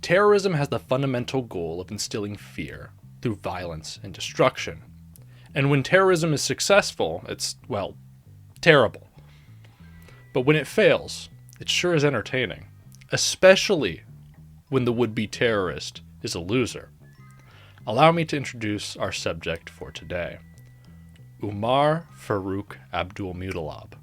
Terrorism has the fundamental goal of instilling fear through violence and destruction. And when terrorism is successful, it's, well, terrible. But when it fails, it sure is entertaining, especially when the would-be terrorist is a loser. Allow me to introduce our subject for today. Umar Farouk Abdulmutalab,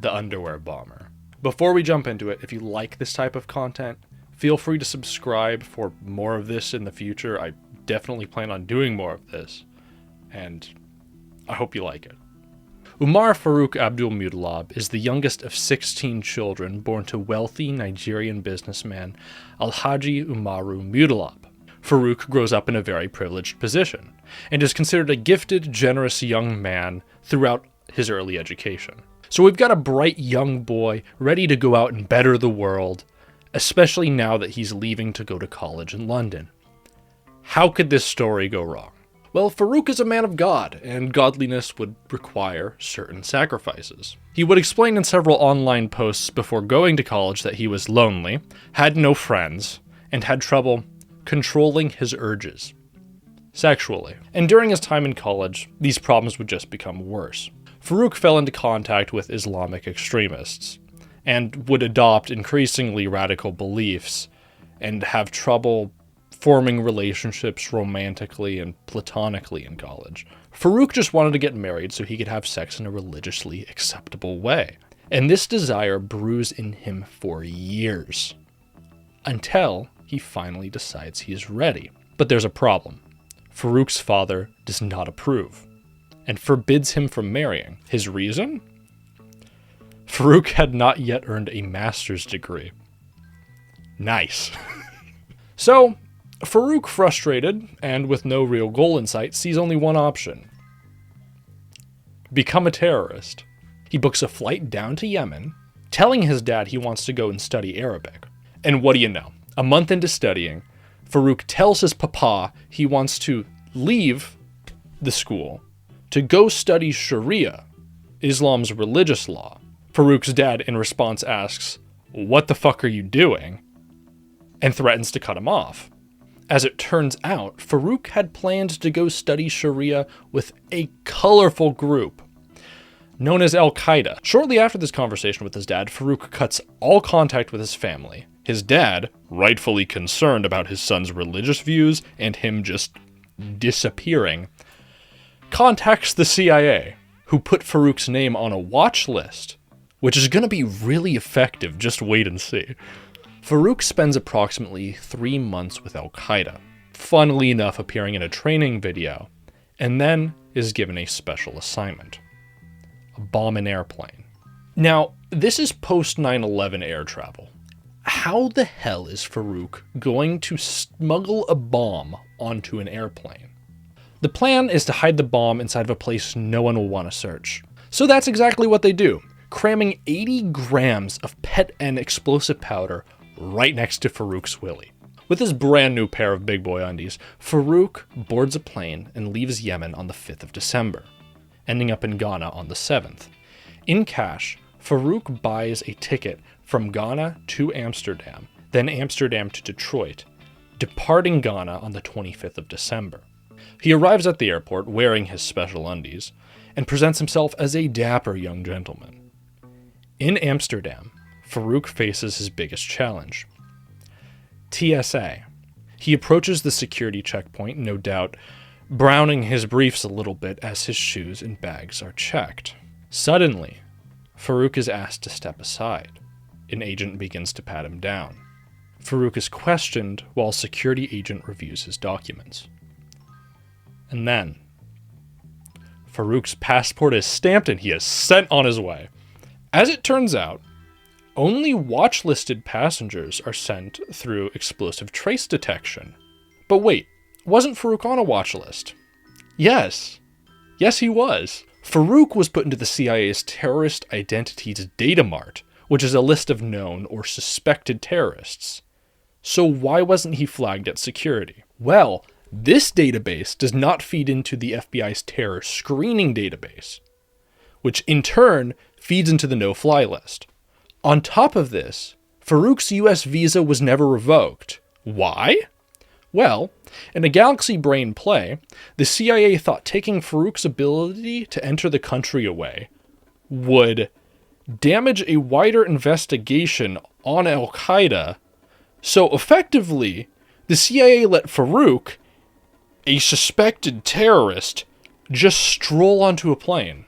the underwear bomber. Before we jump into it, if you like this type of content, feel free to subscribe for more of this in the future. I definitely plan on doing more of this, and I hope you like it. Umar Farouk Abdulmutalab is the youngest of 16 children born to wealthy Nigerian businessman Alhaji Umaru Mutalab. Farouk grows up in a very privileged position, and is considered a gifted, generous young man throughout his early education. So we've got a bright young boy ready to go out and better the world, especially now that he's leaving to go to college in London. How could this story go wrong? Well, Farouk is a man of God, and godliness would require certain sacrifices. He would explain in several online posts before going to college that he was lonely, had no friends, and had trouble controlling his urges sexually. And during his time in college, these problems would just become worse. Farouk fell into contact with Islamic extremists, and would adopt increasingly radical beliefs, and have trouble forming relationships romantically and platonically in college. Farouk just wanted to get married so he could have sex in a religiously acceptable way. And this desire brews in him for years, until he finally decides he is ready. But there's a problem. Farouk's father does not approve, and forbids him from marrying. His reason? Farouk had not yet earned a master's degree. Nice. So, Farouk, frustrated, and with no real goal in sight, sees only one option. Become a terrorist. He books a flight down to Yemen, telling his dad he wants to go and study Arabic. And what do you know? A month into studying, Farouk tells his papa he wants to leave the school to go study Sharia, Islam's religious law. Farouk's dad, in response, asks, "What the fuck are you doing?" and threatens to cut him off. As it turns out, Farouk had planned to go study Sharia with a colorful group known as Al-Qaeda. Shortly after this conversation with his dad, Farouk cuts all contact with his family. His dad, rightfully concerned about his son's religious views and him just disappearing, contacts the CIA, who put Farouk's name on a watch list, which is going to be really effective. Just wait and see. Farouk spends approximately 3 months with Al-Qaeda, funnily enough appearing in a training video, and then is given a special assignment: a bomb an airplane. Now, this is post 9/11 air travel. How the hell is Farouk going to smuggle a bomb onto an airplane? The plan is to hide the bomb inside of a place no one will want to search. So that's exactly what they do, cramming 80 grams of PETN explosive powder right next to Farouk's willy. With his brand new pair of big boy undies, Farouk boards a plane and leaves Yemen on the 5th of December, ending up in Ghana on the 7th. In cash, Farouk buys a ticket from Ghana to Amsterdam, then Amsterdam to Detroit, departing Ghana on the 25th of December. He arrives at the airport wearing his special undies, and presents himself as a dapper young gentleman. In Amsterdam, Farouk faces his biggest challenge: TSA. He approaches the security checkpoint, no doubt browning his briefs a little bit as his shoes and bags are checked. Suddenly, Farouk is asked to step aside. An agent begins to pat him down. Farouk is questioned while a security agent reviews his documents. And then, Farouk's passport is stamped and he is sent on his way. As it turns out, only watch-listed passengers are sent through explosive trace detection. But wait, wasn't Farouk on a watch list? Yes, he was. Farouk was put into the CIA's Terrorist Identities Data Mart, which is a list of known or suspected terrorists. So why wasn't he flagged at security? Well, this database does not feed into the FBI's terror screening database, which in turn feeds into the no-fly list. On top of this, Farouk's US visa was never revoked, Why? Well, in a galaxy brain play, the CIA thought taking Farouk's ability to enter the country away would damage a wider investigation on Al-Qaeda, so effectively, the CIA let Farouk, a suspected terrorist, just stroll onto a plane.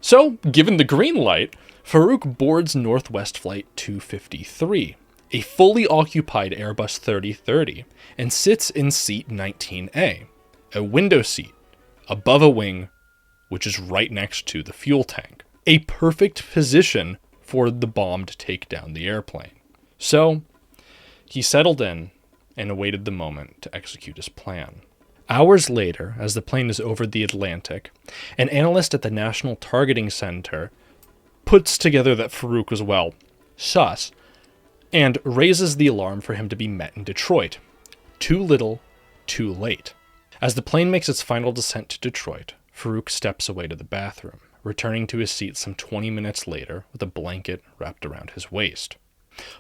So, given the green light, Farouk boards Northwest Flight 253, a fully occupied Airbus 3030, and sits in seat 19A, a window seat, above a wing, which is right next to the fuel tank. A perfect position for the bomb to take down the airplane. So, he settled in and awaited the moment to execute his plan. Hours later, as the plane is over the Atlantic, an analyst at the National Targeting Center puts together that Farouk was, well, sus, and raises the alarm for him to be met in Detroit. Too little, too late. As the plane makes its final descent to Detroit, Farouk steps away to the bathroom, returning to his seat some 20 minutes later with a blanket wrapped around his waist.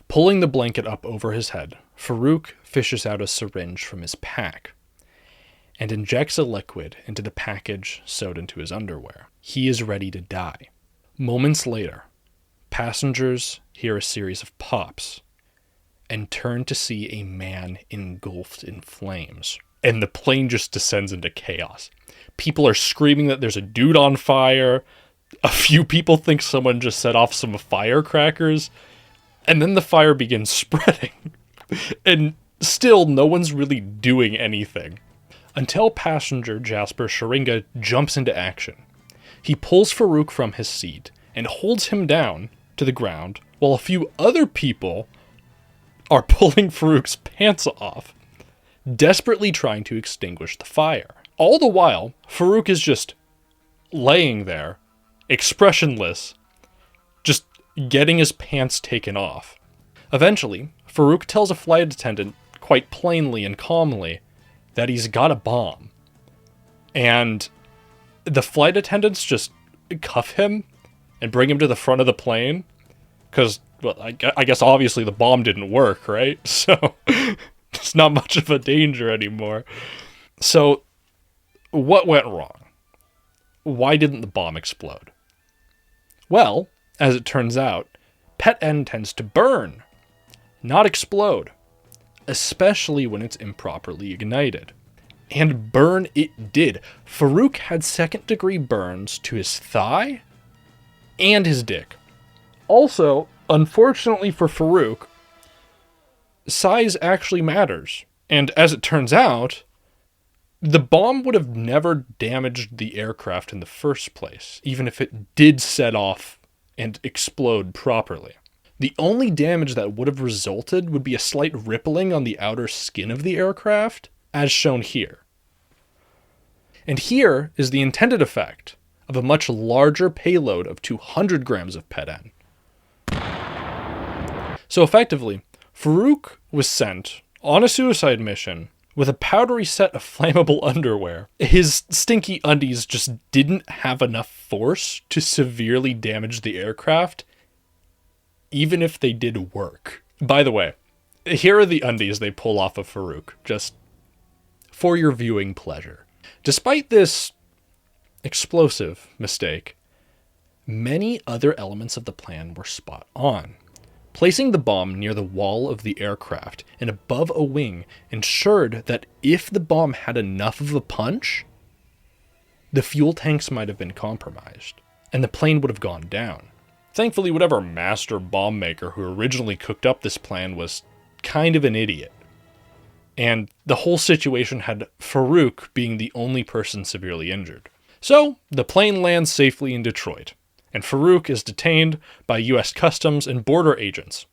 Pulling the blanket up over his head, Farouk fishes out a syringe from his pack and injects a liquid into the package sewed into his underwear. He is ready to die. Moments later, passengers hear a series of pops and turn to see a man engulfed in flames. And the plane just descends into chaos. People are screaming that there's a dude on fire. A few people think someone just set off some firecrackers. And then the fire begins spreading. And still, no one's really doing anything. Until passenger Jasper Sharinga jumps into action. He pulls Farouk from his seat and holds him down to the ground, while a few other people are pulling Farouk's pants off, desperately trying to extinguish the fire. All the while, Farouk is just laying there, expressionless, just getting his pants taken off. Eventually, Farouk tells a flight attendant quite plainly and calmly that he's got a bomb. And the flight attendants just cuff him and bring him to the front of the plane. Because, well, I guess obviously the bomb didn't work, right? So it's not much of a danger anymore. So what went wrong? Why didn't the bomb explode? Well, as it turns out, PETN tends to burn, not explode, especially when it's improperly ignited. And burn it did. Farouk had second-degree burns to his thigh and his dick. Also, unfortunately for Farouk, size actually matters. And as it turns out, the bomb would have never damaged the aircraft in the first place, even if it did set off and explode properly. The only damage that would have resulted would be a slight rippling on the outer skin of the aircraft, as shown here. And here is the intended effect of a much larger payload of 200 grams of PETN. So effectively, Farouk was sent on a suicide mission with a powdery set of flammable underwear. His stinky undies just didn't have enough force to severely damage the aircraft, even if they did work. By the way, here are the undies they pull off of Farouk, just for your viewing pleasure. Despite this explosive mistake, many other elements of the plan were spot on. Placing the bomb near the wall of the aircraft and above a wing ensured that if the bomb had enough of a punch, the fuel tanks might have been compromised, and the plane would have gone down. Thankfully, whatever master bomb maker who originally cooked up this plan was kind of an idiot. And the whole situation had Farouk being the only person severely injured. So, the plane lands safely in Detroit, and Farouk is detained by U.S. Customs and Border agents,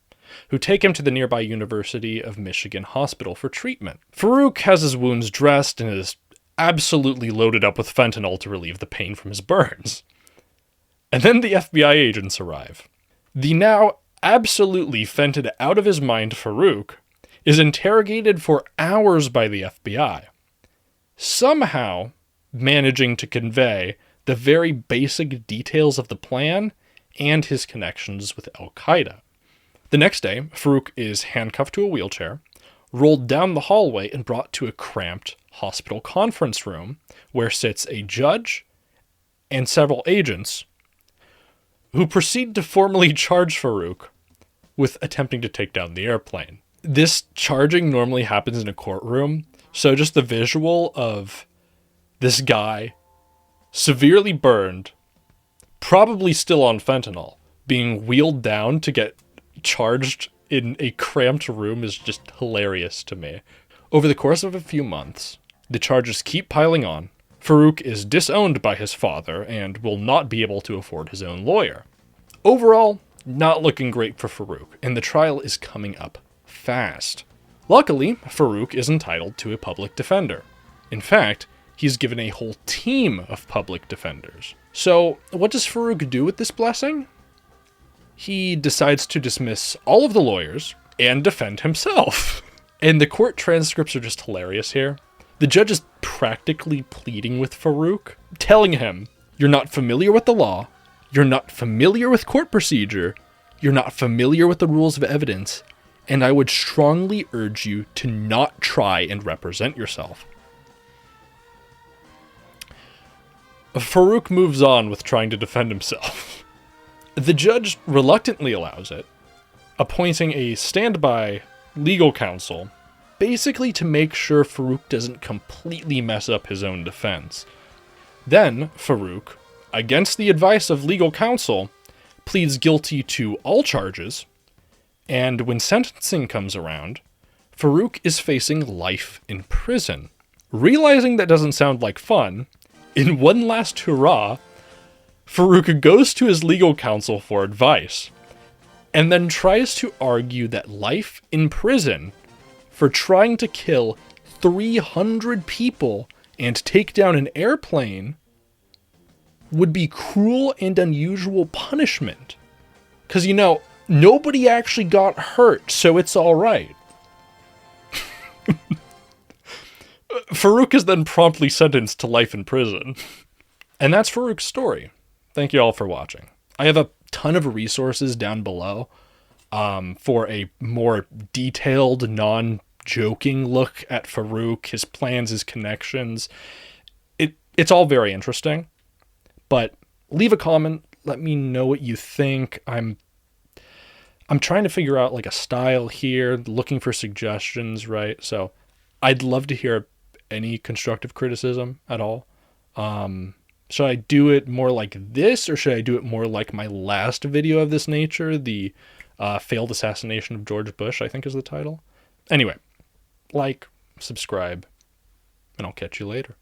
who take him to the nearby University of Michigan hospital for treatment. Farouk has his wounds dressed and is absolutely loaded up with fentanyl to relieve the pain from his burns. And then the FBI agents arrive. The now absolutely fented out of his mind Farouk is interrogated for hours by the FBI, somehow managing to convey the very basic details of the plan and his connections with Al-Qaeda. The next day, Farouk is handcuffed to a wheelchair, rolled down the hallway and brought to a cramped hospital conference room where sits a judge and several agents who proceed to formally charge Farouk with attempting to take down the airplane. This charging normally happens in a courtroom, so just the visual of this guy severely burned, probably still on fentanyl, being wheeled down to get charged in a cramped room is just hilarious to me. Over the course of a few months, the charges keep piling on. Farouk is disowned by his father and will not be able to afford his own lawyer. Overall, not looking great for Farouk, and the trial is coming up fast. Luckily, Farouk is entitled to a public defender. In fact, he's given a whole team of public defenders. So, what does Farouk do with this blessing? He decides to dismiss all of the lawyers and defend himself. And the court transcripts are just hilarious here. The judge is practically pleading with Farouk, telling him, "You're not familiar with the law, you're not familiar with court procedure, you're not familiar with the rules of evidence, and I would strongly urge you to not try and represent yourself." Farouk moves on with trying to defend himself. The judge reluctantly allows it, appointing a standby legal counsel, basically to make sure Farouk doesn't completely mess up his own defense. Then, Farouk, against the advice of legal counsel, pleads guilty to all charges, and when sentencing comes around, Farouk is facing life in prison. Realizing that doesn't sound like fun, in one last hurrah, Farouk goes to his legal counsel for advice, and then tries to argue that life in prison for trying to kill 300 people and take down an airplane would be cruel and unusual punishment. Because, nobody actually got hurt, so it's alright. Farouk is then promptly sentenced to life in prison. And that's Farouk's story. Thank you all for watching. I have a ton of resources down below for a more detailed, non-joking look at Farouk, his plans, his connections. It's all very interesting. But leave a comment. Let me know what you think. I'm trying to figure out like a style here, looking for suggestions, right? So I'd love to hear any constructive criticism at all. Should I do it more like this, or should I do it more like my last video of this nature? The failed assassination of George Bush, I think is the title. Anyway, like, subscribe, and I'll catch you later.